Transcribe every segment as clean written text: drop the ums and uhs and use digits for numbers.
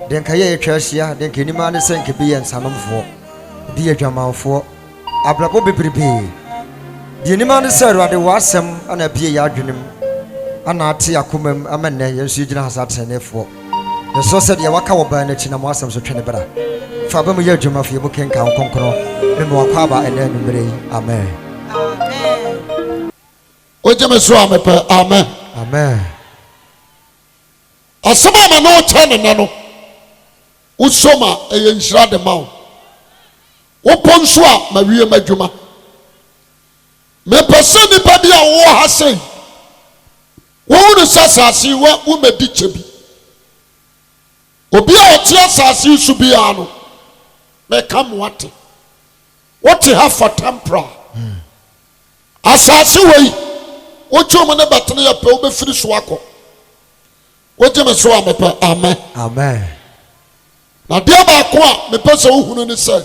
den kaye twahia den kenima ne senke bi ye nsanomfo bi ye dwamanfo abrabo bebrebe di enima ne se ruade wasem ana bie ya adwenem ana ate akomam amenne yensu gina hasatenefo yeso said ye waka wo ban na chi na mo asem so twene bra fa ba mu ye adwuma fie mu kenka konkono me mo akwa ba ene numere yi amen amen ojeme so amepe amen amen asema ma no chane na no usoma eye nshira de mawo wo ponso a ma wie madwuma me pese ni pa bia wo ha sei wo ru sasasi wo medi chebi obi a otie asasi su bia no me kam wate wote ha for tempra asasi wei wo chomo ne batene ya pe wo be firi so akọ wo je me so amepa amen amen na dia ba ko a me pese wo hunu ni se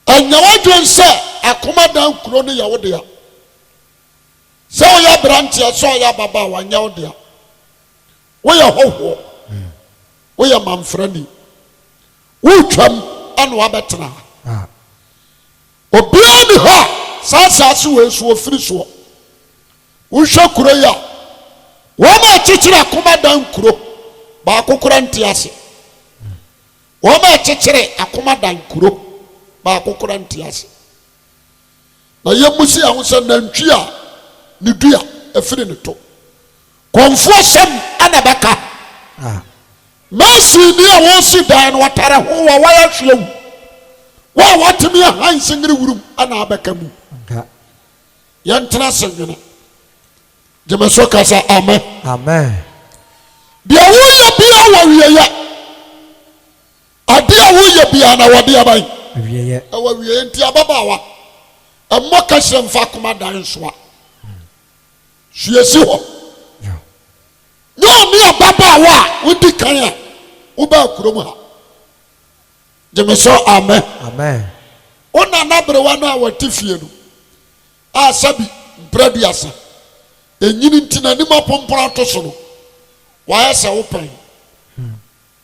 anyawadwen se akoma dan kuro ne ya wo de ya se wo ya branche so ya baba wa nya wo de ya wo ya hoho wo ya mamfrani wo twam anu abetena obia ni ha sasa we so ofiri so wo hwe kuro ya wo ma chichira akoma dan kuro ba kokora ntiase wo ma chichire akoma dan kuro ba kokora ntiase na yemusi ahunse nantwi a ne dua afiri ne to konfo sem anabaka masi ni a wo si dan watare ho wa waya hwewu wa watimi han singiri wurum ana abaka mu yantena sengena jemeso kasa amen amen dia wo ye bia wa wiye ade a wo ye bia na wode abai wiye wa wiye nti ababawa ammo ka hyemfa koma dan so a hwiesi ho no me ababawa wodi kan a wo ba kurom ha jemeso amen amen ona nabrewa no a watifie no a sabi mpraduasa enyini ntina ni mapompora to so no wa ese wo pen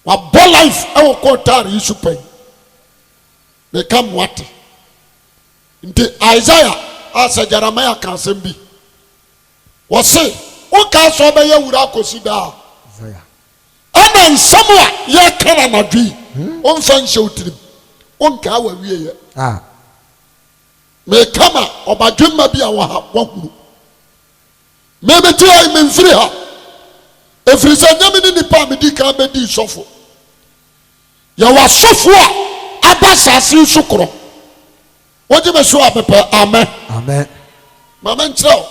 wa bo life e wo kotar yisu pen me kam wate nti Isaiah asa Jeremiah kan sembi wo se wo ka so be ya wura kosi da Isaiah ana nsamo a ye kana na dwi on fa nche utirim on ka wa wie ye me kama obadwemma bi a wo ha wo huru me beti ai me mfiri ha efrisa nyame ni nipa me di kan be di sofo ya wa sofo a abasasi sukro woje me so apepe amen amen mama nchro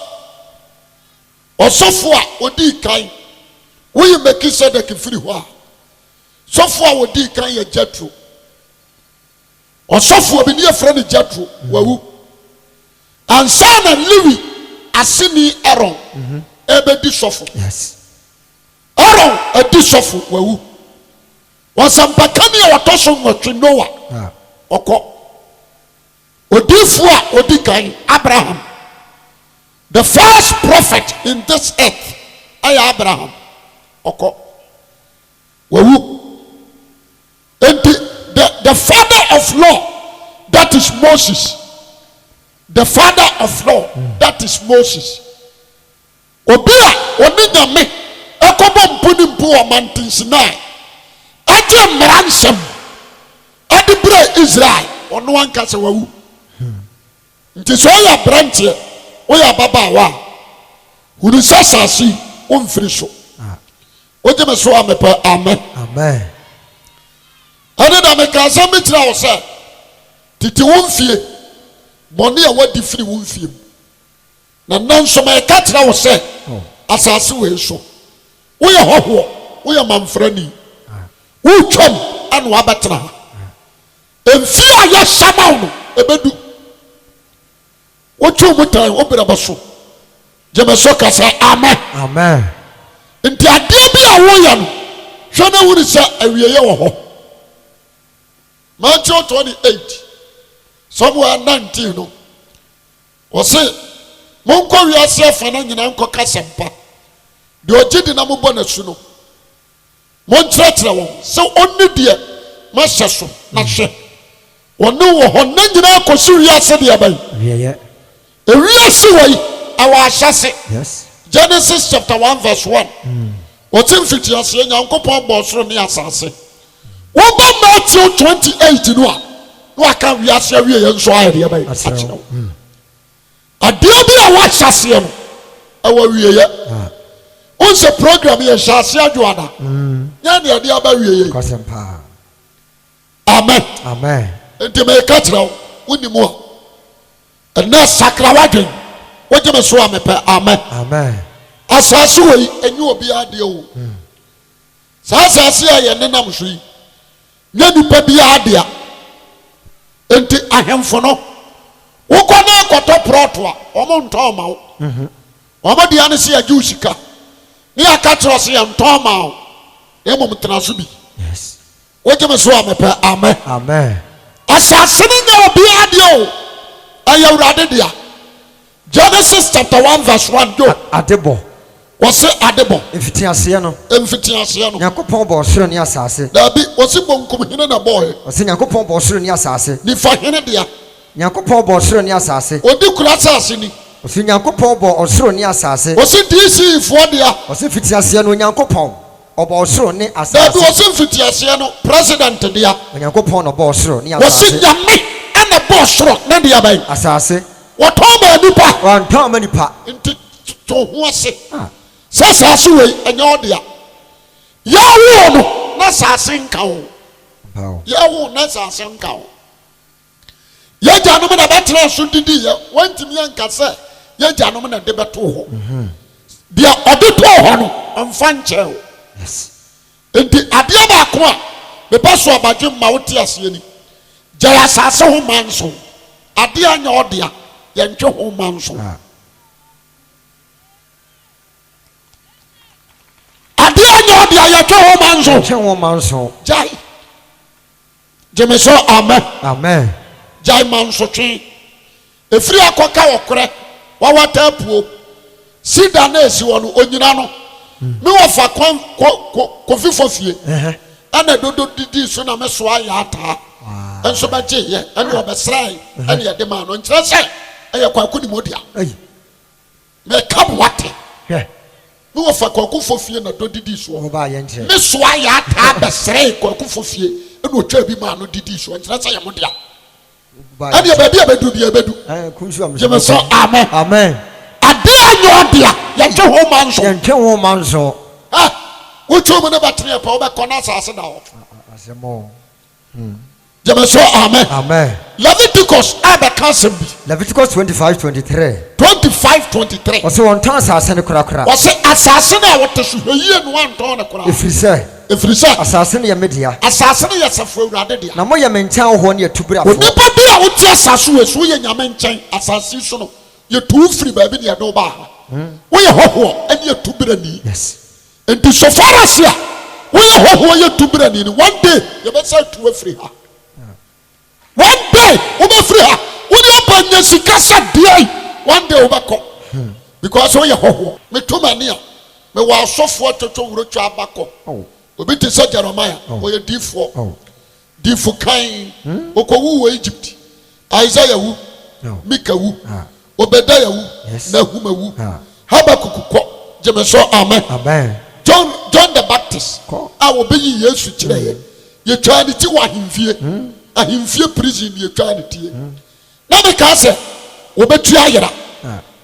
osofo a odi kan wo yi Melkisedek firi ho a sofo a odi kan ye Jetro osofo bi ne yefra ne Jetro wawu ansana Lewi asini Aaron ebedi sofo yes Aaron edi sofo wawu wasampakani ya watoso ngotwe Noah oko odifu a odikan Abraham the first prophet in this earth ay Abraham oko wawu and the father of law that is Moses the father of law that is Moses obia oni nyame ekobo mpuni mpu o mountain Sinai aje mransem adibra Israel ono anka se wawu nti so ya branche o ya baba wa huru sasasi o mfiri so oje me so amepa amen amen ade da me ka se mitira wo se titi wo mfie boni a wadi firi wo mfie na nanso me ka tira wo se asase we so wo ye hoho wo ye mamfrani wo twam anu abetra emfie a ye shamaw no ebedu wo twum mutan wo braba so je me so ka se amen amen nti ade bi a wo ya no hwe na wuri se awiye ye wo ho Matthew 28 somewhere 19 no o se monko wiase afa na nyina nko kasempa de ogidi na mo bona su no monkyerɛkyerɛ wɔn sɛ ɔne deɛ mahyɛ so na hwɛ ɔne wɔ hɔ na nyinaa kɔsi wiase deɛ bɛyi ewiase wɔ yi awɔ ahyɛse Genesis chapter 1 verse 1 wɔte mfitiaseɛ Nyankopɔn bɔ ɔsoro ne asase wɔba Matthew 28 no a na waka wiase awie yɛn nso ayɛ deɛ bɛyi akyerɛ wo adeɛ bi a wɔahyɛseɛ no ɛwɔ wieyɛ wonsɛ program yɛ hyɛase adwoada nyɛ ne ɛde aba wieyɛ amen nti mɛka kyerɛ wo wonim a ɛnɛ sakra wadwen wogye me so a mepɛ amen asase wɔ yi ɛnyɛ obiara deɛ o saa asase a yɛnenam so yi nyɛ nipa biara deɛ nti ahemfo no wokɔ na akɔtɔ prɔto a ɔmo ntɔn ma wo ɔmo deɛ ne sɛ yɛgye wo sika ne yɛaka kyerɛ sɛ yɛntɔn ma wo mmom tena so bi wogye me so a mepɛ amen asase no nyɛ obiara deɛ o ɛyɛ Awurade deɛ Genesis chapter 1 verse 1 jo adebɔ wɔse adebɔ mfitiaseɛ no Nyankopɔn bɔ ɔsoro ne asase dabi wɔse bonkum hene na bɔɔɛ wɔse Nyankopɔn bɔ ɔsoro ne asase nifa hene deɛ Nyankopɔn bɔ ɔsoro ne asase odi kura asase ni wɔse Nyankopɔn bɔ ɔsoro ne asase wɔse DC foɔ deɛ wɔse mfitiaseɛ no Nyankopɔn ɔbɔ ɔsoro ne asase dabi wɔse mfitiaseɛ no president deɛ Nyankopɔn na ɔbɔ ɔsoro ne asase wɔse nyame ɛna bɔ ɔsoro ne deɛ bɛyi asase wɔtɔn ma nipa wɔntɔn ma nipa nti to ho ase sɛ asase wei ɛnyɛ ɔdea yɛwo no na asase nka wo yɛwo na asase nka wo yɛgyanom na bɛtena so didi yɛ wɔntimi yɛnka sɛ yɛgyanom na de bɛto hɔ deɛ ɔde too hɔ no ɔmfa nkyɛ wo nti adeɛ baako a mepɛ so abadwe ma wote aseɛ ni gyae asase ho ma nso adeɛ anyɛ ɔdea yɛntwe ho ma nso adeɛ anyɛ ɔdea yɛtwe ho ma nso gyae gyeme so amen gyae ma nso twe ɛfiri akɔka wɔkorɛ wawata apuo sida na esi wɔ no onyina no me wɔfa kɔfifɔ fie ɛna dodo didi so na me so ayɛ ataa ɛnso bɛgye yɛ ɛne ɔbɛsrae ɛne yɛde ma no nkyerɛ sɛ ɛyɛ kwaku ne modia mɛka boate me wɔfa kɔkufɔ fie na do didi so me so ayɛ ataa bɛsrae kɔkufɔ fie ɛne ɔtwa bi ma no didi so nkyerɛ sɛ yɛ modia ɛne yɛbɛbi yɛbɛdu bi yɛbɛdu gyeme so amen adeɛ anyɛ ɔdea yɛntwe ho ma nso wotwe mu ne bɛtene yɛ pɛ wobɛkɔ no asase da hɔ gyeme so amen Leviticus abɛka asɛm bi Leviticus 25:23 wɔsɛ wɔntɔn asase no korakora wɔsɛ asase no a wɔte so hwɛ yie no wantɔn no koraa ɛfiri sɛ asase no yɛ me dea asase no yɛ Safo Awurade dea na moyɛ me nkyɛn wɔ hɔ ne yɛtubrafoɔ onipa bi a wote asase wɔ so woyɛ nyame nkyɛn asase so no yɛtu firi baabi ne yɛde wo baa ha woyɛ hɔhoɔ ɛne yɛtu berani nti so far as a woyɛ hɔhoɔ yɛtu berani no one day yɛbɛsɛ tu afiri ha one day wobɛfiri ha wode ɔba nya sika sɛ deɛ one day wobɛkɔ because woyɛ hɔhoɔ meto m'ani a mewɔ asɔfoɔ twotwo wurotwa abakɔ obi te sɛ Jeremiah wɔyɛ diifo kan okɔwu wɔ Egypt Isaiah wu Mika wu Obadiah wu Nahum wu Habakuk kɔ gyeme so amen John the Baptist a wɔbɛyi Yesu kyerɛ yɛtwa ne ti wɔ ahemfie prison yɛtwa ne tie na meka sɛ wɔbɛtua ayera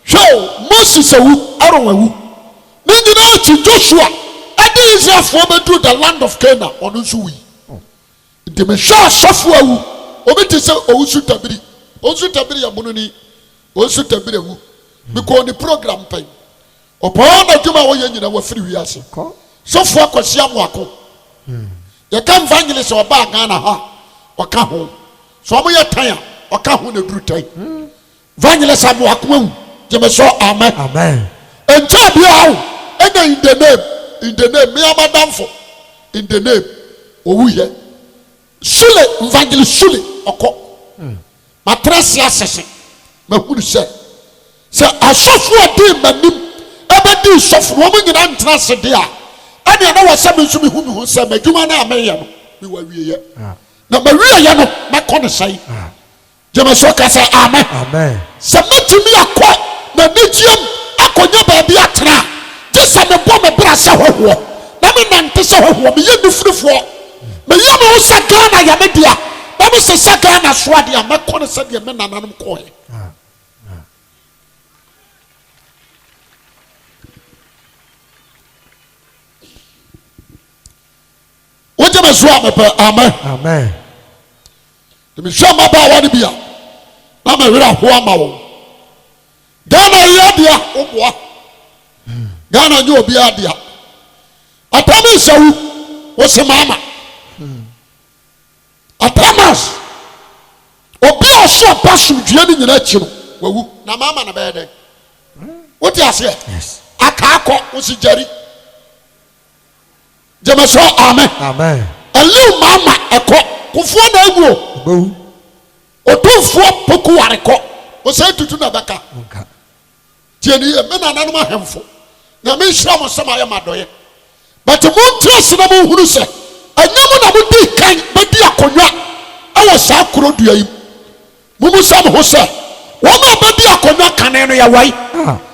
hwɛ Moses awu Aaron awu ne nyinaa akyi Joshua ɛde Israelfoɔ bɛduru the land of Canaan ɔno nso wui nti mehwɛ asɔfoɔ awu obi te sɛ owusu tabiri yɛ mono ni owusu tabiri awu mekɔɔ ne program pɛn ɔpɔɔ na adwuma a wɔyɛ nyina wɔafiri wiase sɔfoɔ akɔhyia mmoako yɛka mfa sɛ ɔbaa Ghana ha ɔka ho sɛ ɔmoyɛ tan a ɔka ho na duru tan vanyele sɛ mmoako awu gyeme so amen ɛnkyɛ bia wo ɛna in the name meamadamfo in the name owuyɛ Sule Evangelist Sule ɔkɔ matrasi asese mahunu sɛ asɔfo adi manim ɛbɛdi sɔfo wɔn nyinaa ntena ase de a ɛne na wɔsɛ me nso mehu me ho sɛ m'adwuma no a meyɛ no mewɔ awieɛ na mawieɛ no mɛkɔ ne sɛe gyeme so ka sɛ amen sɛ mɛtumi akɔ na nigyeɛm akɔnya baabi atena gye sɛ mebɔ me bra sɛ hɔhoɔ na menante sɛ hɔhoɔ meyɛ nifirifoɔ meyɛ me ho sɛ Ghana yɛ me dea na mesɛ sɛ Ghana so adeɛ a mɛkɔ ne sɛdeɛ me nananom kɔɛ wogye me so a mepɛ amen mehwɛ mmabaawa no bi a na mawerɛ ho ama wɔn Ghana yɛ dea woboa Ghana nyɛ obiara dea atam nsawu wo se maama atamas obi a ɔso ɔba somdua no nyina akyi no wawu na maama na bɛyɛ dɛn wote aseɛ akaakɔ wo se gyari gyeme so amen ɛlew maama ɛkɔ kofoɔ na aguo ɔtomfoɔ poko ware kɔ ɔsɛ tutu na bɛka tiɛni yɛ me nananom ahemfo na menhyira mo sɛm ayɛ madɔyɛ but montie ase na monhunu sɛ ɛnyɛ mo na modi kan bɛdi akonnwa ɛwɔ saa kuro dua yi mumu sɛ mo ho sɛ wɔn a bɛdi akonnwa kane no yɛwɔe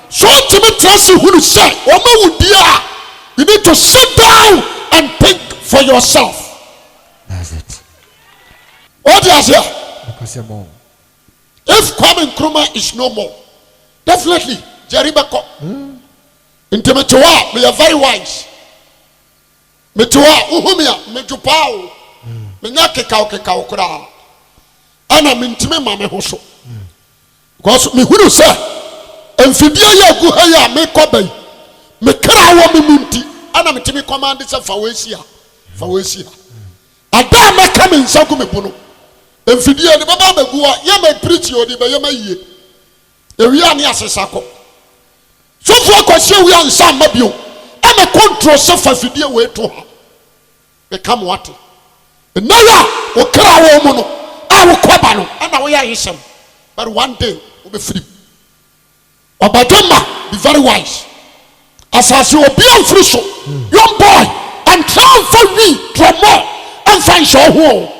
so ntimi tena se hunu sɛ wɔma wodie a you need to sit down and think for yourself. That's it. What do you say? If Kwame Nkrumah is no more, definitely Jerry Bako. Intimatewa, we are very wise. Metewa, uhumia, mejupao, menyake kau kura. Ana mintime mame hoso. Because me hunu se, emfidia ya guhaya me kobai, me krawa me munti. Ana mitimi command se fawesia. Ada me come in sagu me bono. Emfidia ni baba me guwa, ya me preach yo di be ya me yie. Ewia ni asesako. So for kwase wi ansa mabio. E me control se fa fidie we to ha. Become what? Naya o kra wo mu no, a wo koba no, ana wo ya yesem. But one day we be free. Obadoma be very wise. Asase obi amfiri so, young boy, and try for we to more and find so ho.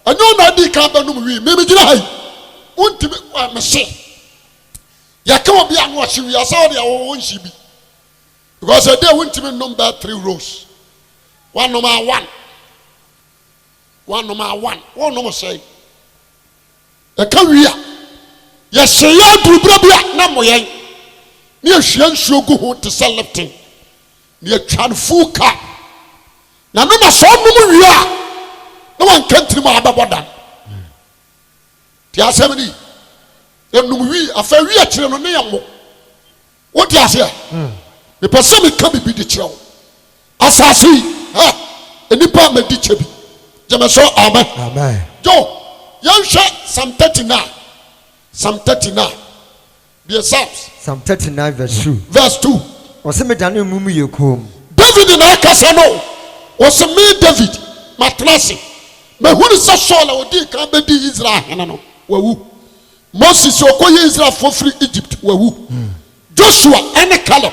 Anyo na di ka ba no wi, me gina hai. Untimi me se. Ya ka obi anu ahye wi asa de wo nshi bi. Because a day untimi number 3 rows. One number one. One number say. A career. Yes, say ya to brabia na moyen. Near Shian Shugu ho to sell lifting. Near Chan Fuka. Na no ma so no we are. No one country ma ababodan. Ti asemi. Enum wi afa wi a kire no ne yamo. What you say? The person me come be the chiro. Asasi. Enipa me di chebi. Jeme so amen. Jo, yansha Psalm 39. Psalm 39. The Psalms. Psalm 39 verse 2. Verse 2. Ose me dane mumu yekom. David na kasa no. Ose me David matrasi. Me hunu sa Saul odi kan be di Israel hene no. Wawu. Moses okoye Israel for free Egypt. Wawu. Joshua and Caleb.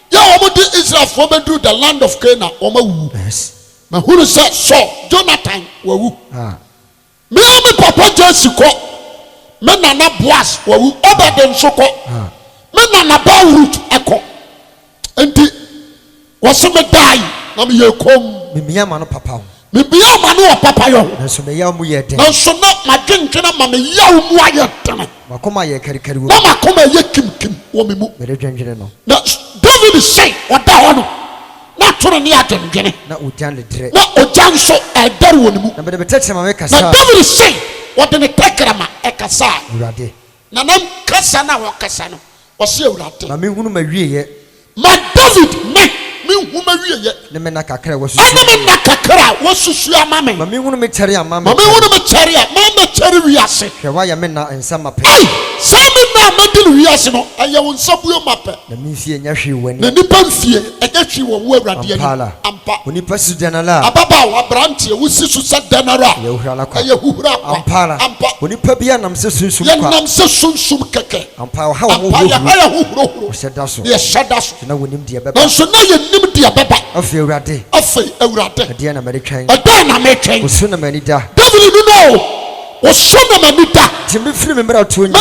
Ya omo di Israel for be do the land of Canaan. Omo. Yes. Me hunu sa Saul, Jonathan wawu. Me am papa Jesse ko. Me nana Boaz wawu. Obeden so ko. Me nana Baurut eko. Enti wose me dai na me yekom. Me miya ma no papa. Me biya ma no papa yo. Na so me ya mu ye den. Na so na madwenkena ma me ya mu ayetene. Makoma ye kari wo. Na makoma ye kim wo me mu. Me de dwenjene no. Na David say oda ho no. Na toro ni adwendwene na ojan le dire na ojan so edare wonimu na be betete ma me kasa na David say what the tekrama e kasa urade na nam kasa na wo kasa no o se urade ma me hunu ma wieye ma David me hu ma wieye ne me na kakra wo susu ana me na kakra wo susu ama me ma me hunu me kyere ama me ma me hunu me kyere ma me kyere wiase hwe wa ya me na ensa ma pe sami na medin wiase no aye won sabuo mape na me fie nya hwe wani na nipa fie eja hwe wo awurade ani ampa onipa su denala ababa wa branche wusi su sa denara ye huhura kwa ampa onipa bia nam se sunsum kwa nam se sunsum keke ampa ha wo huhuro sheda so ye sheda so na wonim de beba na so na ye nim de beba afi awurade de na mede twen na me twen osu na mani da David no osu na mani da timi firi me mra to nyina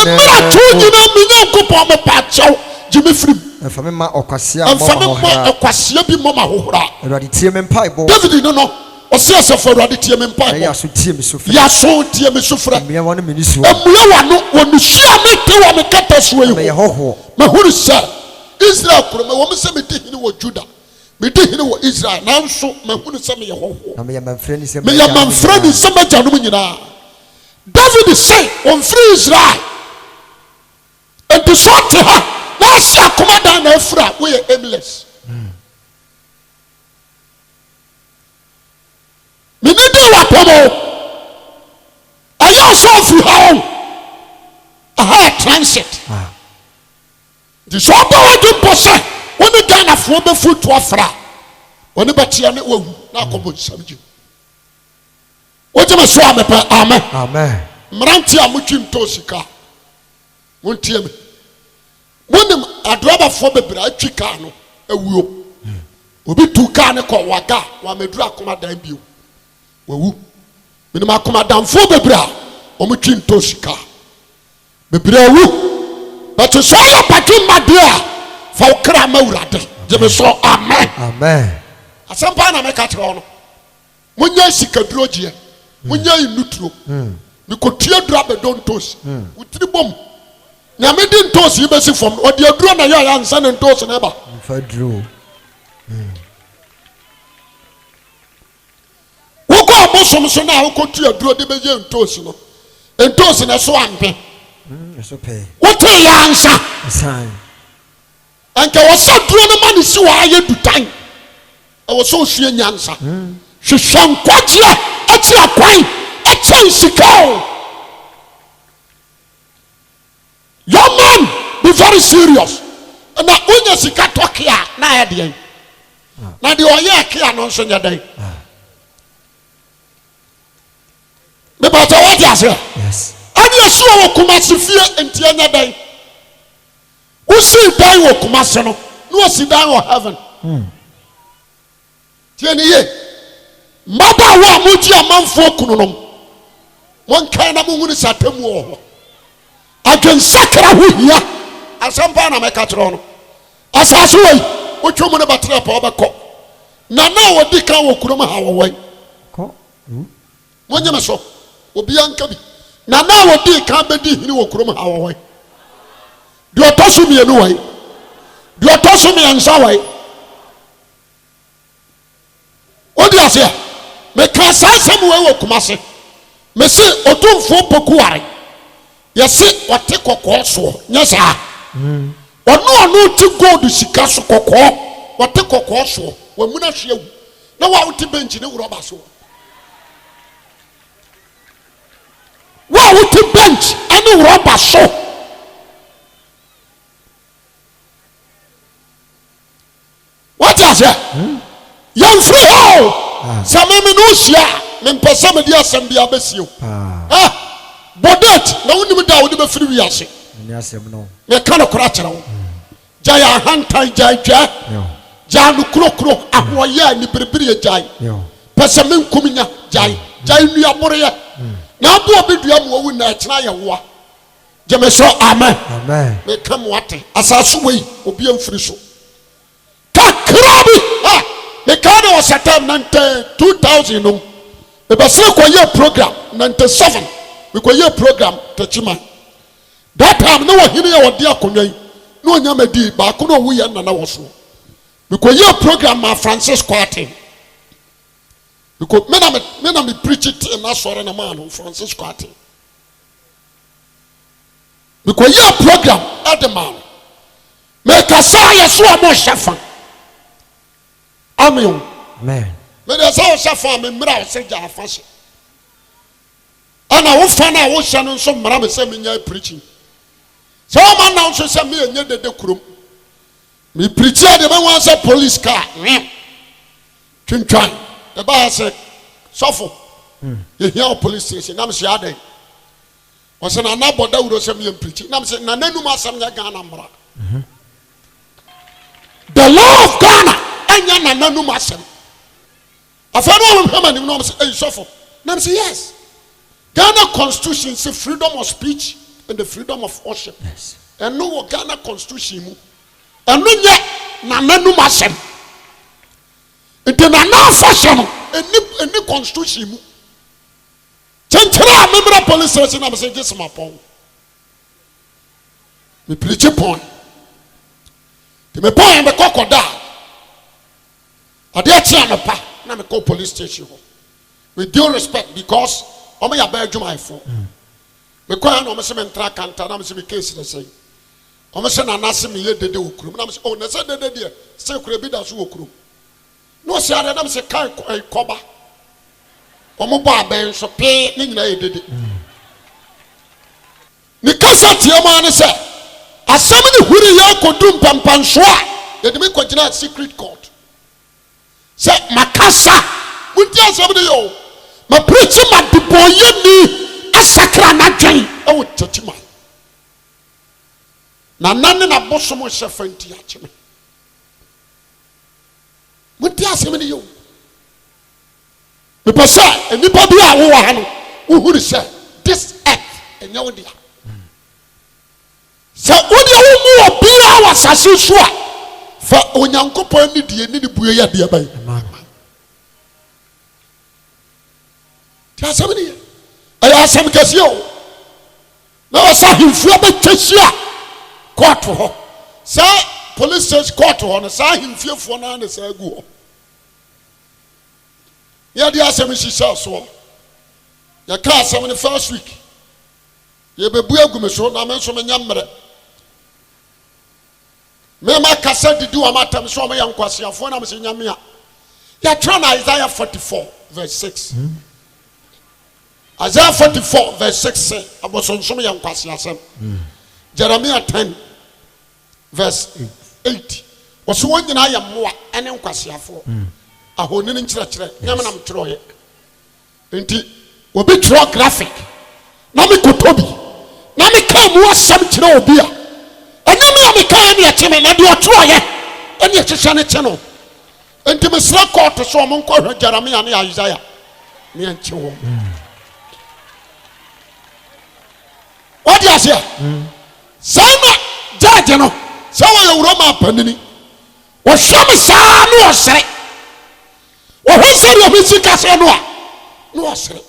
mi nyankopon me pa chaw jimi firi mfa me ma okwasia bi mo ma hohora awurade tie me mpa ibo David no ose for awurade tie me mpa ya so tie me so firi ya so tie me so firi me wonu me ni so emue wano wonu hia me te wa me kata so yi me hoho me huru sa Israel kuro me wo me se me te hini wo Juda me te hini wo Israel nanso me huru se me ye hoho na me manfrɛ ni se me ya manfrɛ ni se ma janum nyina David say on free Israel and to sort her na si akoma dan na afura we are aimless me need wa pomo ayo so free how transit the so power to posse when the Ghana fo be foot to afra when the betia na wawu na akobo samji o je me so amepa amen mranti amutwim to sika wontie me wonim adroba fo bebra atwi ka no awuo obi tu ka ne ko waga wa medura akoma dan bio wawu minim akoma dan fo bebra omutwim to sika bebra wu but so ya pati madua fa okra mawurade je me so amen asampa na me ka tire no munya sika duro je munya inutro mikotia dura be don tos utiri bom nyame di ntos yi besi fom odi aduro na ya ansa ne ntos na ba fa duro woko abosom so na wokotu aduro de beje ntos na so ampe so pe wote ya ansa san anka wosa duro na mani si wa aye dutan e woso osue nyansa hwehwan kwaje ati akwan ati sikao. Young man, be very serious. And now when you see cat talk here, now at the end. Now the oye kia no so day. The matter what you say? Yes. And you saw Kumasi fear and Tiana day. Who see die wo Kumasi no? No see die wo heaven. Tiani ye. Maba wa muji amanfo kununom. One kind of moon is at them war. Again, Sakra Huya, as some pan of my catron. As I say, which woman about trap over cock. Now, what they can't walk away. When you saw, will be uncabi. Now, what they can't be in walk away. Do you toss me anyway? Do you toss me and Saway? What do you say? Make us somewhere walk, Massy. Messi, or two for Pokuari. Yesi wate kokko so nyesa ono ti gold sika so kokko wate kokko so wamuna hwe na wa wuti bench ne wuro ba so wa wuti bench ani wuro ba so what is it yan free ho samemi no hia me mpesa me dia asem bia besio Bodet, na woni da wodi be firi wiase. Ni asem no. Me ka no kora kire wo. Jaya hantan jai twa. Ja no krokro ahoya ni berebere ye jai. Pese me nkominya jai. Jai nu abore ye. Na bo obi dua mo wu na kira ye wo. Je me so amen. Amen. Me ka mo ate. Asaso wei obi amfiri so. Takrabi. Ha. Me ka no satam 2000 no. E be se ko ye program 97. We go your program Techima. That time no one here or dear Kunay. No Yamadi, but Kuno we and Nanawasu. We go your program my Francis Quarty. We could men me preach it and that's for a man who Francis Quarty. We go your program at the man. Make a say so more chef. Amen. Amen. Let us all suffer me mra say ja fashion. Ana wo fa na wo hye no so mara me se me nya preaching. So man now so se me enye dede kurom. Me preach de me wan say police car. twintwan the ba say sofo ye here police station nam say adan o say na boda wuro say me preach nam say na nanum asam nya Ghana mra the law of Ghana anya na nanum asam afano am hama nim no say sofo nam say yes Ghana constitution say freedom of speech and the freedom of worship Yes. and no Ghana constitution mu and no nya na nanum asam enti na na fashion any constitution mu chenchera member police station na say just my pon me preach pon te me pon be kokoda ade atia me pa na me call police station ho with due respect because o me ya ba adwuma ifo me kwa na o me se me ntra kanta na me se me case na say o me se na na se me ye dede okurum na me se oh na se dede de se kura bi da so okurum no se ada na me se kai koba omo bo aben so pe ni nyina ye dede ni kasa tiama ne se asam ni huri ya kodum pampanso a ye de me kogina secret court se makasa munti asam ne yo ma preach ma diboye ni asakra na dwen e wo tetima na nanne na bosomo shefanti ya cheme munti asam ne yo me pesa enipa bi a wo wa ha no wo huri se this earth enya wo dia se wo dia wo mu obira wa sase so a fa onyankopon ni die ni buye ya dia bai ti asam ni ay asam kase o na wa sa himfua be twehia court ho sa police station court ho no sa himfiefo na na sa gu ho ya di asem shisha so ya ka asem ni first week ye bebu agume so na me so menya mmere me ma kasa didi wa matam so me yankwasiafo na me se nyame a ya try na Isaiah 44 verse 6 Isaiah 44 verse 6 say abosonsom yankwasiasem Jeremiah 10 verse 8 waso wonyina ya mmoa ene nkwasiafo ahoni nkyerɛkyerɛ nyame nam kyerɛoye enti obi kyerɛ graphic na me kotobi na me ka mu asɛm kyerɛ obi a ɛnyɛ me a me ka ne ɛkyeme na de ɔkyerɛoye ɛne ɛhyehyɛ ne kyɛ no enti mesra court so ɔmo nkɔhwɛ Jeremiah ne Isaiah ne ɛnkye wɔ wadi aseɛ saa na judge no sɛ wɔyɛ Roma panini wɔhwɛ me saa ne ɔsere wɔhwɛ sɛ deɛ ɔbɛsi kase no a ne ɔsere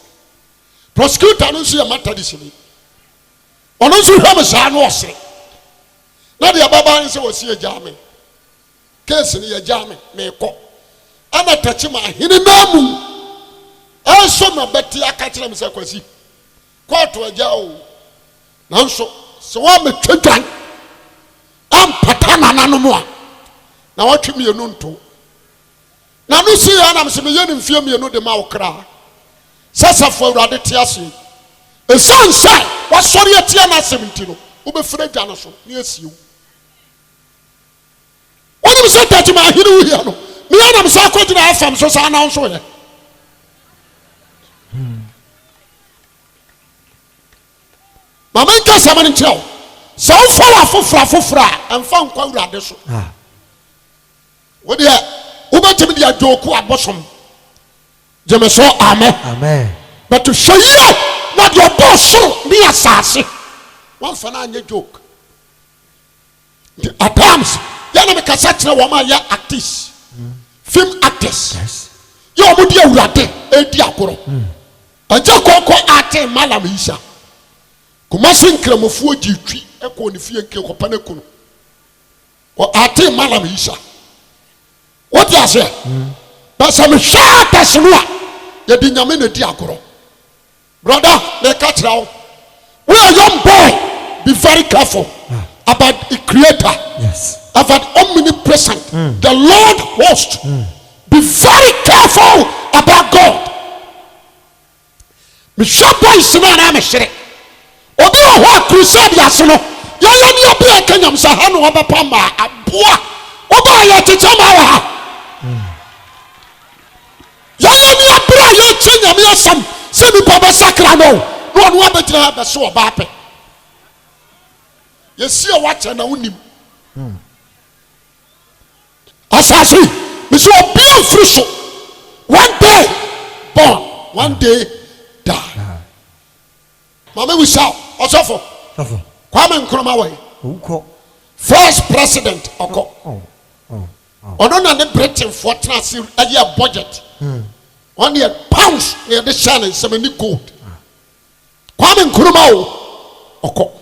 prosecutor no nso yɛ Methodist ni ɔno nso hwɛ me saa ne ɔsere na deɛ baba ne sɛ wɔsi agya me case ne yɛgya me meekɔ ana takyi ma ahene namu ɛnso na bɛte aka kyerɛ me sɛ kwasi kɔɔto agya o nanso sɛ wɔamɛtwa dwan ampata nananom a na wɔtwe mmienu nto na no si ya na mse me ye ne mfie mmienu de ma wo kra sasafo Awurade te ase esan sai wasɔre atia na 70 no wo be fira dwa no so ne asiu woni me sɛ tati ma ahiri wo hia no me ya na mse akɔgyina afam so sa na nso ye mama nka sama ne kyerɛw sɛ wo fa wa fofora a ɛmfa nkwa Awurade so wo de ubetimi dia joku abosom jeme so amen but to show you not your boss be asase one for na anye joke at times yana me kasa kire wo ma ya artists film actors yes yo mo dia Awurade edi akoro aja kokko ate malam Isa kuma sin kramofuo gitwi ekɔ ne fie nke kopa na kunu o ate malam Isa what you say? But some sharp person you did not mean a diagoro. Brother, they catch now. We are young boy. Be very careful about the creator. Yes. About omnipresent. The Lord host. Be very careful about God. Me sharp boy is not a machine. Obi o crusade yasono. Ya ni obi e kanyam sa ha no obapama aboa. Oba ya chichama wa. Yami abra ye chenya me asam se mi pa ba sakra no no no abegyina ba so oba pe ye si o wache na unim asasi me so obi ofri so one day born one day die mama we shout osofo Kwame Nkrumah way uko first president oko ono na the Britain for trans a year budget 1 year pounds near the channel 70 gold Kwame Nkrumah oko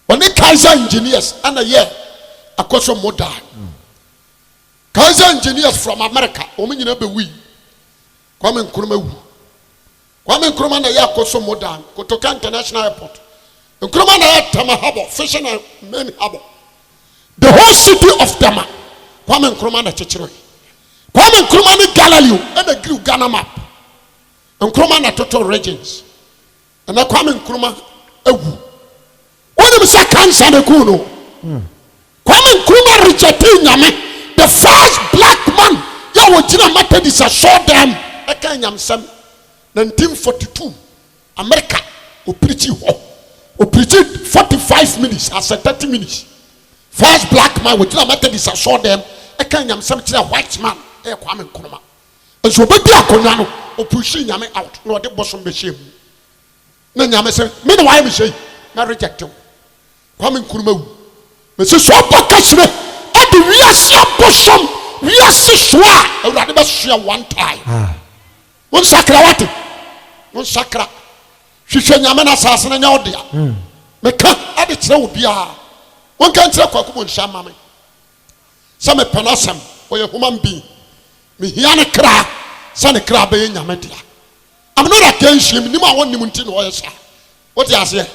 when the Kaiser engineers and a year akoso modern Kaiser engineers from America omo nyina be wi Kwame Nkrumah na year akoso modern Kotoka International Airport Nkrumah na year Tama Harbor fishing and main harbor the whole city of Tama Kwame Nkrumah na chechiro Kwame Nkrumah ni Galileo and the grew Ghana map Nkrumah na total regions and na Kwame Nkrumah ewu woni be say cancer na ku no Kwame Nkrumah rejecting nyame the first black man ya wojina Methodist saw them e kan nyamsam 1942 America o preach 45 minutes as 30 minutes first black man wojina Methodist saw them e kan nyamsam kire white man e Kwame Nkrumah enso be di akonya no o push nyame out no de bosom be shem na nyame say me no why me say na reject Kwame Nkrumah wu me say so bakasre e de wiase bosom wiase soa awurade be soa one time won sakra wate won sakra hwehwe nyame na sase na nya odea me ka ade kire obi a won kan kire kwakumo nhya mame sa me penasem oye human being me hia ne kra sa ne kra be nyame dia am no against him nim a won nim nti no oye sa what you say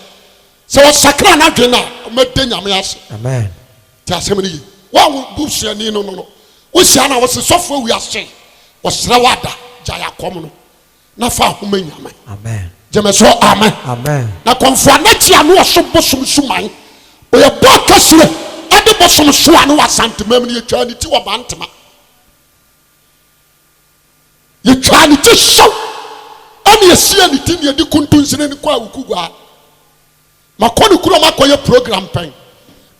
so sakra na dwe na me de nyame ase amen ti asem ni wa bu suani no wo sia na wo se sofo wi ase wo sra wada jaya kom no na fa homa nyame amen jeme so amen amen na konfo na tia no so bosom suman oye bo kasire ade bosom so anu wasantemam ni etwa ni ti wo bantema ye twa ni ti so ani esia ni ti ni edi kuntunsine ni kwa ukugwa makoni kuro makoye program pen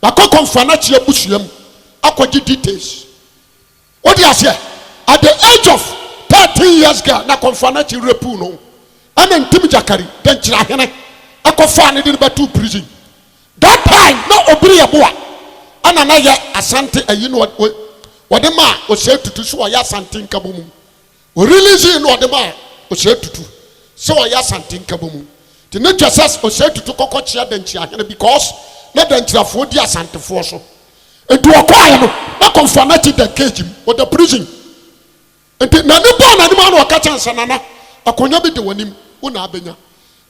makoko konfo na tia busuam akwaji details what you say at the age of 13 years girl na konfo na tia repu no ana ntim jakari den kira hene akofa ne de batu prison that time no obiri eboa ana na ye asante ayi no wode ma o se tutu so ya asante nkabomu o release no wode ma o se tutu so ya asante nkabomu the nature says o se tutu kokko chia den kira hene because na den kirafo di asante fo so edu okwaye no na konfo na ti den cage o the prison enti na ne bo na ne ma no ka chance na na akonya bi de wanim una abenya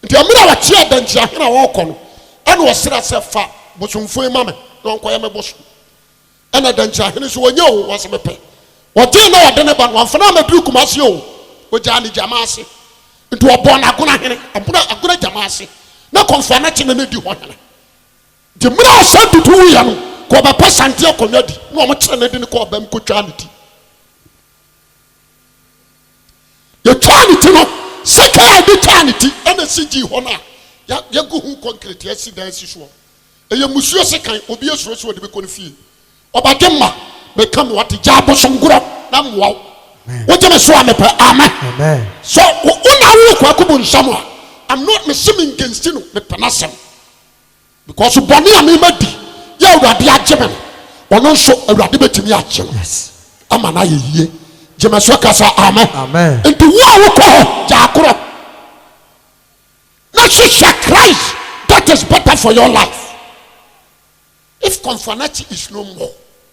nti amira wa chia den kira hene wo kɔ no ana wɔsra sɛ fa bosomfo ma me na ɔnkɔyɛ me bosom ana den kira hene so wɔnyɛ o wɔse me pɛ wɔde na wɔde ne ba no wɔmfana ma duru kumase o wɔgya ne gyama ase nti wɔbɔ na agona hene agona gyama ase na kɔmfa na kyene ne di hɔ hene de mra ɔsa tutu ya no ko ba pa sante akonnwa di na ɔmo kyene ne di ne ko ba m ko twa ne ti ye twa ne ti no seka de twa ne ti ana sigi hɔ na ya go hu concrete ya si dan si so eye musuo sekan obi esuro so de be ko ne fie ɔbade ma be kam wate gya bosongoro na mwa wo je me so amepa amen amen so una wo kwa kubu nsam a I'm not missing against you me penasem because boni am madi ya awurade agye me ono nso awurade betimi agye no yes ama na ye yie je me so kasa amen amen enti wo ko ja akoro na hwehwɛ Christ that is better for your life if conformity is no more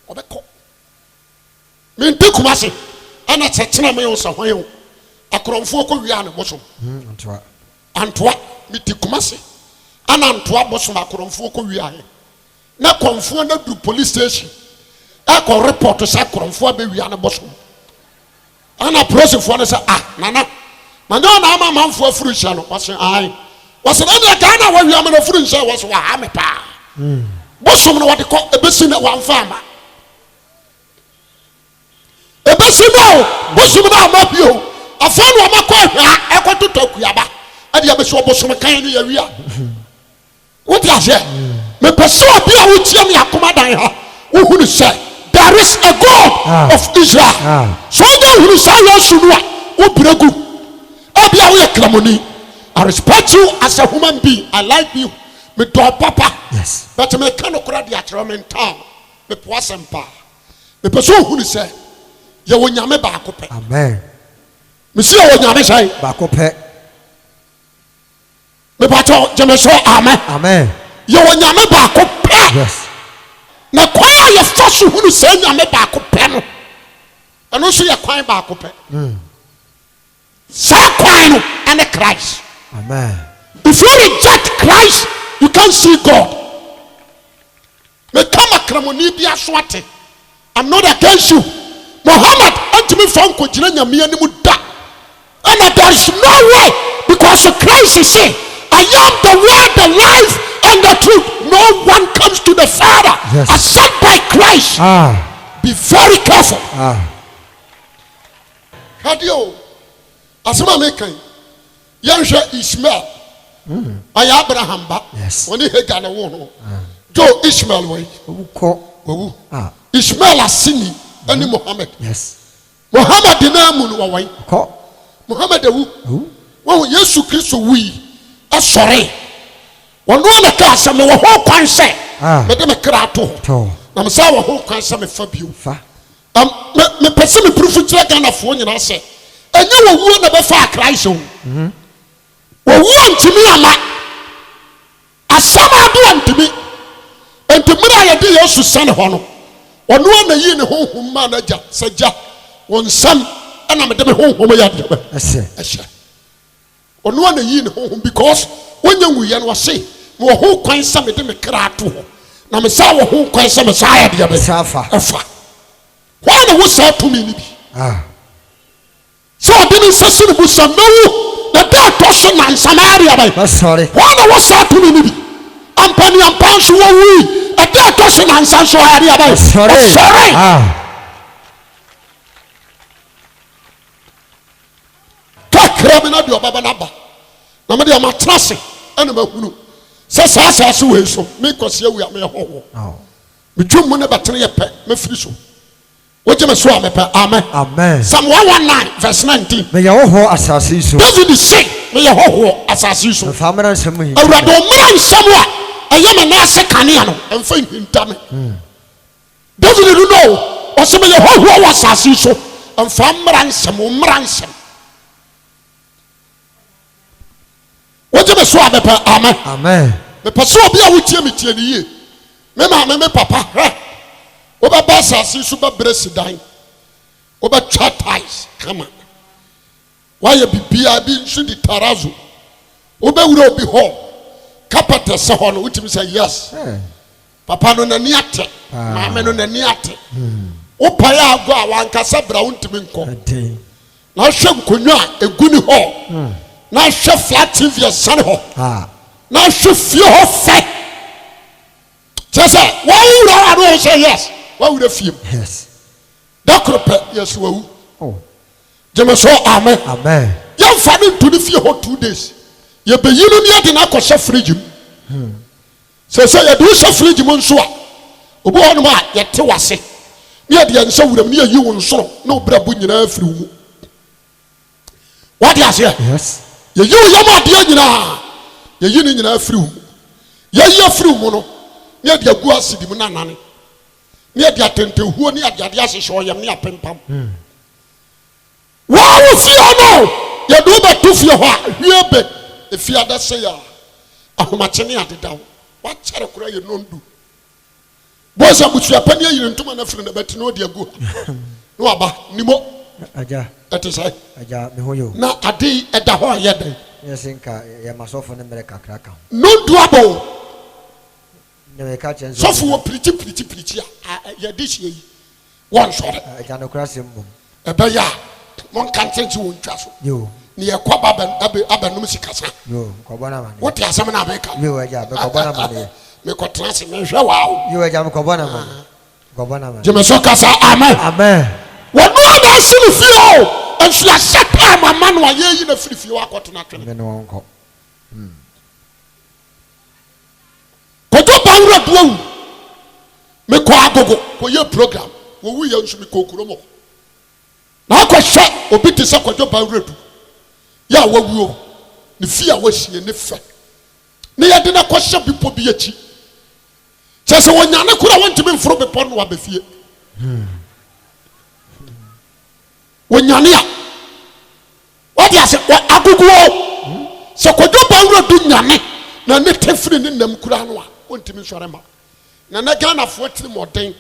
obeko me nti kumase ana tetena me wo sahwan wo akoromfo ko wia ne bosom antoa me ti kumase ana antoa bosom akoromfo ko wia he na konfo na du police station akọ report sa akoromfo be wia ne bosom ana prosefo ne sa nana manya na ama manfo afuru hia no wase ai wase na ga na wa wia me no afuru hia wase wa ha me pa bosom no wade ko ebesi na wa mfa ama ebesi no bosom na ama bio afɔn wa makɔ hwa ɛkɔto tɔkuyaba ɛde abɛsi ɔbosom kan no yɛwia wote ahyɛ mepɛ sɛ obi a wotie me akoma dan ha wohunu sɛ there is a God of Israel so ɔnyɛ hunu saa Yesu no a wopire gu obi a woyɛ kramoni. I respect you as a human being. I like you. Me do papa. Yes. But me can okra di atro me ntam. Me po asempa. Me person hu ni say ye wo nyame ba ko pe. Amen. Me see wo nyame say ba ko pe. Me pa cho je me so amen. Amen. Ye wo nyame ba ko pe. Yes. Na kwa ye faso hu ni say nyame ba ko pe no. Eno so ye kwan ba ko pe. Sa kwan no and Christ. Amen. If you reject Christ, you can't see God. Me come a kramoni bi aswate. I'm not against you. Muhammad antimi fon ko gina nyame animu da. And there is no way because Christ is saying, I am the way, the life and the truth. No one comes to the Father except by Christ. Be very careful. Radio asema mekan Yansha Ishmael. I Abraham ba. Yes. When he Hagar na wo no. Jo Ishmael way. Ko. Ishmael asini ani Muhammad. Yes. Muhammad na mu no way. Ko. Muhammad wu. Wo Yesu Kristo wi asore. Wono na ka asem wo ho kwan se. Me de me kra to. Na me sa wo ho kwan se me fa bio. Fa. Me pese me proof kire Ghana fo nyina se. Enye wo wu na be fa Christ o. Wo wu ntimi ama. Asama do ntimi. Entimira ye de Yesu sane ho no. Ono na yi ne honhom ma na ja sagya. Won sam ana me de me honhom ya de be. Ehye. Ono na yi ne honhom because wonya wuye no se. Me wo ho kwan sa me de me kra to ho. Na me sa wo ho kwan sa me sa ya de be. Safa. Efa. Why no wo sa to me ni bi? So didn't say to some no the dead person and Samaria by sorry. Why was that to me? I'm penny and pounds we a dead person and Samaria by sorry. Take your baba naba. Namadi am atrasi and a mahunu. Says as we so make us here we are me ho. Me drum money battery a pet me free so. What you must amen. Amen. Psalm 119 verse 19. May your whole assassin so. David is saying, may your whole assassin so. Family and some. I read on man somewhere. I am a nurse caniano and find him damn. David you know or some of your whole assassin so and family and some ransom. What you must amen. Amen. The person will be a with you. Me papa. Oba basa si suba bresidan oba chatais kama why bibia bi nsu di tarazo oba wura obi ho kapata se ho no utimi say yes papa no nani ate maame no nani ate opa ya ago a wankasa bra untimi nko na hwe nkonwa eguni ho na hwe flat tv san ho na hwe fie ho fe say why wura no say yes. Why would you feel? Yes. Doctor, yes, well. Oh. James, amen. Amen. Young family to the fear for 2 days. You be you know the Nako fridge. So you do so fridge Monsua. Obo on ma yet to was it. Near the answer with near you on so no brabun free. What is here? Yes. You yama dear. You union free. Ye free mono. Near the Aguasi di Munanani. Near the attentive who near the Adias or yam near Pimpam. Wow, if you know, you do but to fear her, you bet if you are that say, I'm matching at the down. What shall I cry you don't do? Boys, I put your penny into my friend, but no dear go. No, about Nimo. Aja, that is I. Aja, Mihoyo. Now, a day at the whole yet. Yes, Inca, Yamasof and America cracker. No trouble. So for pretty, your dish ye. One shot. I can cross him. A bear, one can't send you on trust. You near Quaban Abanumusicasa. You, Cobana. What are some America? You are Cobana. Make a transmission. Wow, you are Jam Cobana. Cobana. Jimasocasa, amen. Amen. What more than see the feel? enso ya seta mama no aye yi na firifie wa akotena twene me no wonko kojo banra duwu me ko agogo ko ye program wo wu ye nso me ko kuromo na ko hwe obi te se kojo banra du ya wawuo ne fi a wahie ne fe ne ye de na ko hye bipo bi achi chese wonyane kura wontimi mforo bepo no abafie wonyane a wadi ase agogo se kojo banra du nyane na ne tefiri ne nam kura no a wontimi nsore ma na na Ghana fo tiri moden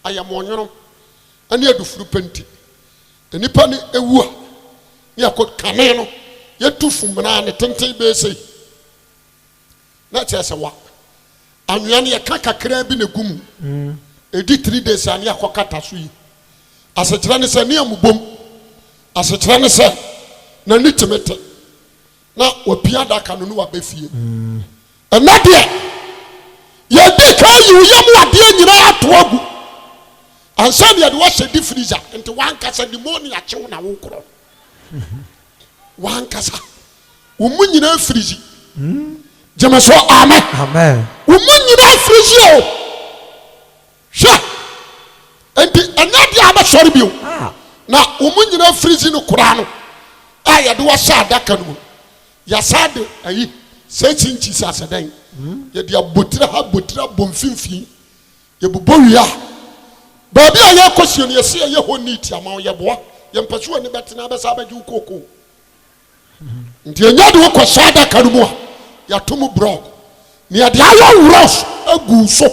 ayamonyono ani adufuru penti enipa ni ewu a ya ko kane no yetufu mna ne tenten be sei na chese wa anwea ne kakakra bi ne gum edi 3 days ani akokata so yi asekyera ne se ne amubom asekyera ne se na ni temete na opia da ka no no wa befie enade ye di ka yi yam ade nyina atoagu ansa ne de wa hye freezer enti wan kasa pneumonia kyew na wo kro wan kasa wo mu nyina freezer jemaso amen amen wo mu nyina freezer o hwe enti enade aba sori bio na wo mu nyina freezer no kura no a ye de wa sha adaka no ya sade ayi 6 inches asedan ye de abotira ha botira bomfimfi ye bobowia ba bia ye kosio ne ye se ye honiti ama ye boa ye mpaso ani betena be sa baju koko ndi enya de ko sada kanumu a ya tomu brog ni ya de ayo wros agu so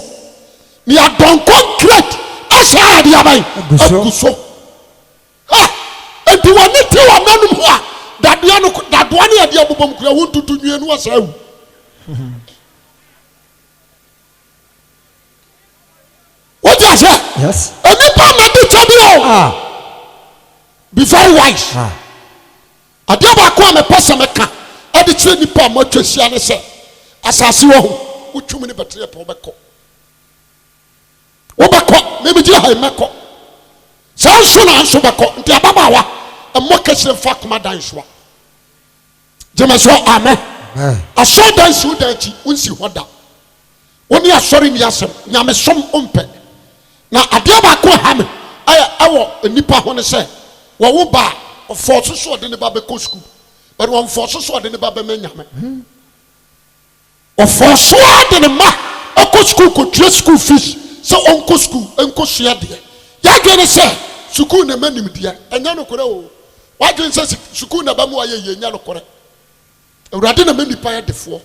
ni ya don concrete asa de abai agu so ha enti woni ti wa nanum ho a dadoa ne ya de abobom kura wontutu nwienu asa awu what you say yes enipa na di chabiro be very wise adia ba ko me pesa meka e di kire nipa ma twahia ne se asase wo ho utwum ne betre pa obeko me bi ji ha meko sanso na anso beko nti ababawa emmo kese fa koma dansoa jemaso amen aso danso danchi unsi hoda woni asori ni asem nyame som ompe na adia ba ko ha me awo nipa ho ne se wo ba force so de ne ba be ko school but one force so de ne ba be nyame o force de ne ma ko school ko tue school fees so on ko school enko sua de ya gene se school na manim de enya no kore o wa gene se school na ba mu aye ye nya no kore urade na manipa ya defo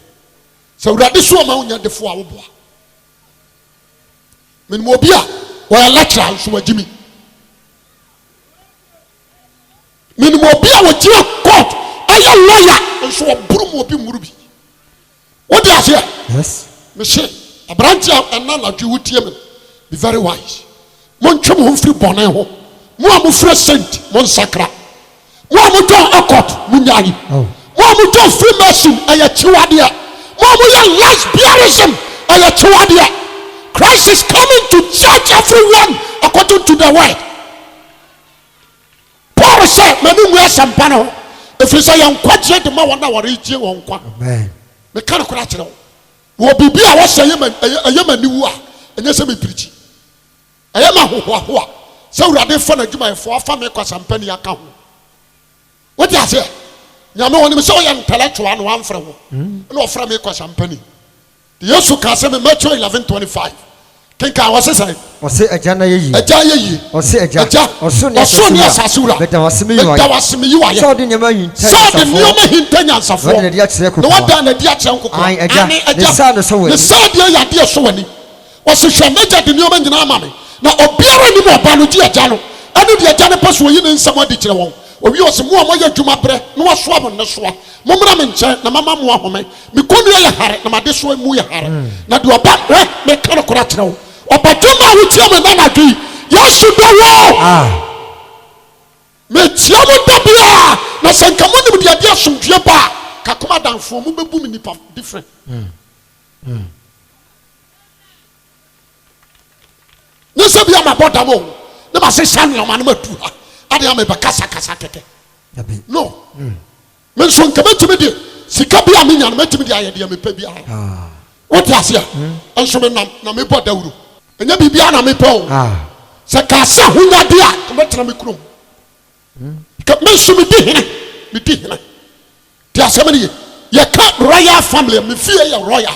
se urade so ma unya defo a wo boa menimo obi a wa lecture so wagimi menimo obi a wagina court aya lawyer so oburu mo obi murubi what do you say yes me say abranti anna na dwe wutie me be very wise mon twem ho free bone ho mo am free saint mon sakra mo am don court munyai mo am don free mercy aya chiwade mo am ya lesbianism aya chiwade Christ is coming to judge everyone according to the word. Paul said, "Many we are sampano. If you say young kwaje the man wonder what reach you on kwa." Amen. Me can't crash now. Wo bibi a wo say ayema ni wu a enye se me preach. Ayema ho. Se urade fa na djuma efo afa me kwa sampani aka ho. What you say? Nyame woni me say o intellectual no amfra ho. Na ofra me kwa sampani. The Yesu ka se me Matthew 11:25. Kenka wase sai wase aja na yeyi wase aja oso ne asasura beta wasemi yiwa so de nyama hinta nsafo wade de akire kokko wade na de akire kokko an aja ne sa no so wani ne sa de ya de so wani wase hwa meja de nyoma nyina amame na obiara ni mo ba no di aja no anu de aja ne paso yi ne nsam ade kire won obi wose mo amoya dwuma bre no waso abo ne soa mo mra me nche na mama mo ahome me konu ya hare na made so mu ya hare na de oba me kan kora kire wo opatuma wutia me na dwi yesu dawo me tia mo dabia na sanka mo nim de ade asomdwe ba kakoma danfo mo bebu me nipa different ne se bia ma boda mo ne ma se sanu ma na matu ha ade am be kasa keke no me nso nka metimi de sika bia me nya no metimi de ayede ya mepa bia what ya sia nso me nam na me bɔ dawuro enya bibia na me pɛ o se ka sa hunya de a metena me kurom ka me nso me di hene ti asɛm ne ye ka royal family me fie ya royal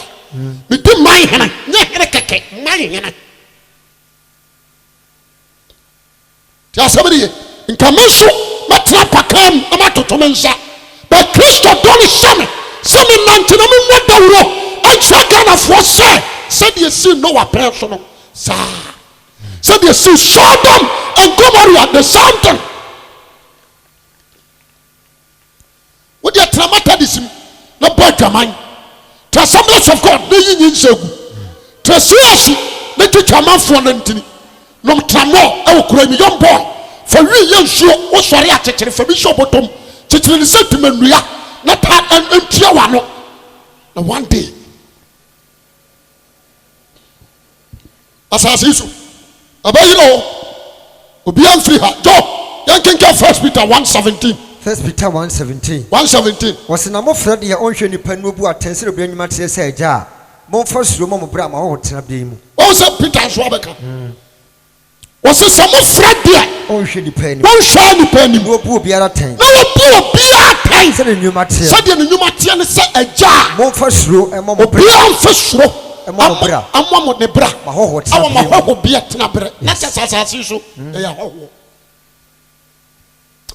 me di man hene nya hene keke man hene ti asɛm ne ye nka me nso metena pakam ama toto me nsa but Christ don't show me nantina me mo dawuro ancha Ghana for say said you see Noah prayer so no sa said you see Sodom and Gomorrah the same thing what you traumatizing na boy jaman to assemblies of God na yin segu to suashi na twitwaman fo na ntini no tramo e okura mi young boy for we yen suo wo sori akekere fa bi so botom titiri ni se tumanua na ta entua wa no na one day asasi so abayiro obi am free ha jo yankenka 1 Peter 1:17 1 Peter 1:17 1:17 wasina mo frɛ de onhwɛ nipa no bu atense obi anyuma te sɛ agya mo fa suro mo bra ma ho tena bia mu o se Peter so abeka wasi sɛ mo frɛ de onhwɛ nipa ni onhwɛ nipa ni mo bu obi ara ten na wo bu obi ara ten sɛ de nyuma te sɛ de nyuma te ne sɛ agya mo fa suro mo bra obi am fa suro mo bra amma mo de bra ma ho tena awo ma ho bia tena bra na sɛ sasasi so e ya ho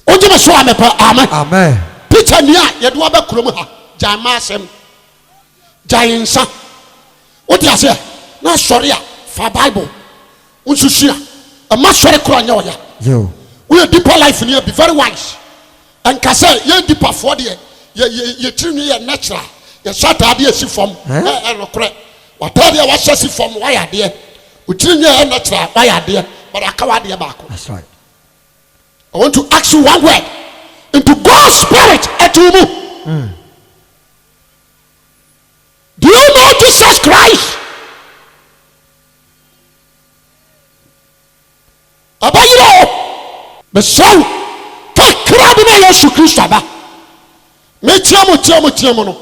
oje me so amepa amen Peter ni a ye do aba kurom ha gyan ma asem gyan nsa what you say na sori a fa Bible unsusu a ma sori kura nya oya yo we a deeper life in here be very wise and ka say ye deeper for there ye tiri ye natural ye shata ade esi form no kure watade wa shasi form wa ya de o tiri ye natural wa ya de but aka wa de ba ko that's right I want to ask you one word into God's spirit etumu do you know Jesus Christ abayiro mesaw kakra bi na Yesu Kristo aba me tiamo no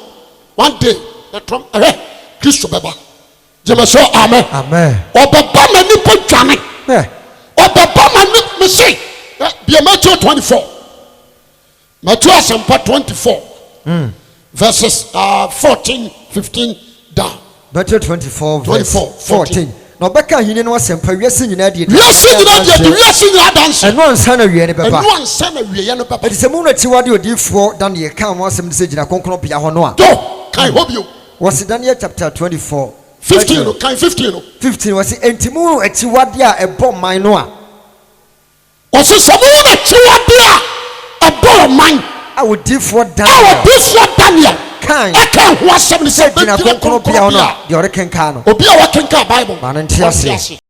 one day the trump Kristo baba jemeso amen obaba mani podwane obaba mani me say be Matthew 24 Matthew 24 verses 14 15 down Matthew 24 verse 14 no beka hini no asempa wiase nyina de wiase nyina dance eno ansa na wie ne beba eno ansa na wie ye no beba edi se mu na tiwade odifo dan ye kan mo asem se gina konkron bia ho no a do kai hobio was Daniel chapter 24 15 no kai 15 was entimu atiwade a ebo man no a was samu na tiwade a ebo man a odifo Daniel kan ho asem se gina konkron bia ho no de ore kenka no obi a wa kenka Bible ma ntia se